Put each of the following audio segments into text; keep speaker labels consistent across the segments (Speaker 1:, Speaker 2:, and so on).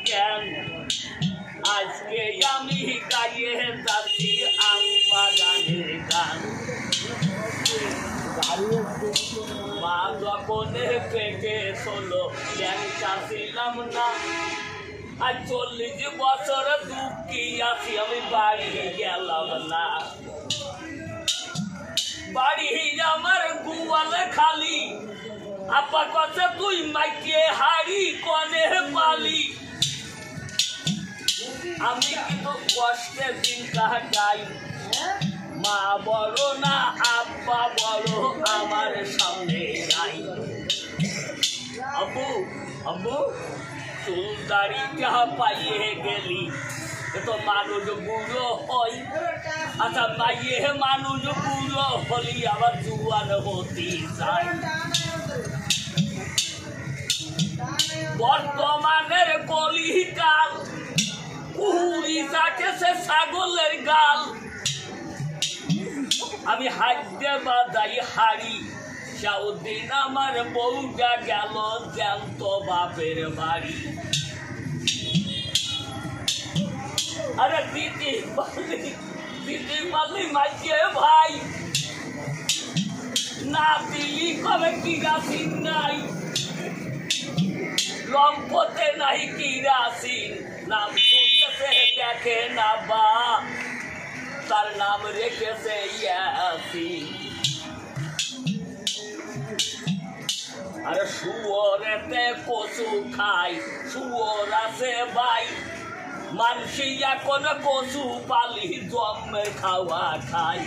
Speaker 1: কেন আজকে আমি গাইয়ে যাচ্ছি আম বাগানের গান। মা যখন পেটে ষোলো জ্ঞানটা ছিলাম না, আর 40 বছর দুঃখী আছি আমি বাড়ি গেলাম না। বাড়ি আমার গুয়ালে খালি, আপা কথা তুই মাইকে হাড়ি কনে পালি। আমি কিন্তু কষ্টে দিন কাটাই, মা বড় না আব্বা বড় আমার সামনে নাই। আব্বু আব্বু চুল দাড়িটা পাইয়ে গেলি তো মানুষ বুড়ো হয়। আচ্ছা মাইয়ে মানুষ বুড়ো হলি আবার জুয়ান হতে চাই। বর্তমানের কলিকাল উহুরি চাটেছে ছাগলের গাল। আমি হাইতে বাজাই হাড়ি, সাউদিন আমার বউটা গেল জ্যান্ত বাপের বাড়ি। আরে দিদি পালি মাইকে ভাই না দিলি কবে কিরাসিন নাই, লম্পতে নাই কিরাসিন। নাম শুনেছে দেখে না বা তার নাম রেখেছে ইয়াসিন। আরে শুয়োরেতে কচু খাই, শুয়োর আছে ভাই, মানসি এখন কচু পালি জন্মে খাওয়া খাই।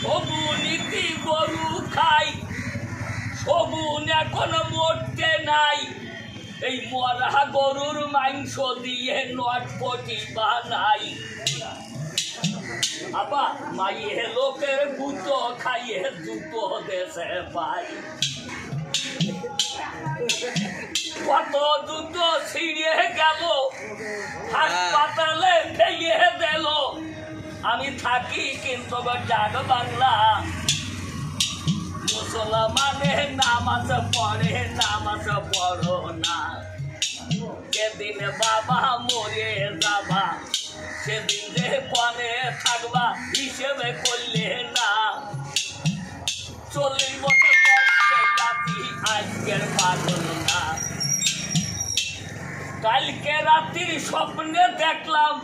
Speaker 1: সবুনীতি গরু খাই, সবুন এখন মরতে নাই। এই মরা গরুর মাংস দিয়ে নটপটি বানাই। আবা মাইয়ে লোকের গুতো খাইয়ে দুটো দেশে পাই। কত দুটো ছিঁড়ে গেল, হাসপাতালে ফেলে দিল। আমি থাকি কিন্তু ডাক বাংলা, মুসলমানে নামাজ পড়ে নামাজ পড়ো না। যেদিন বাবা মরে যাবা সেদিন যে কনে থাকবা হিসেবে করলে না। 40 বছর রাতি আজকের পাগল না। কালকে রাত্রির স্বপ্নে দেখলাম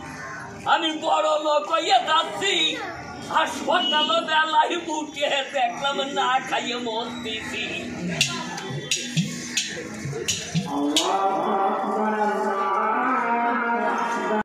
Speaker 1: আমি বড় লোক হয়ে যাচ্ছি, হাসপাতাল বেলায় উঠে দেখলাম না খাইয়ে মরতেছি।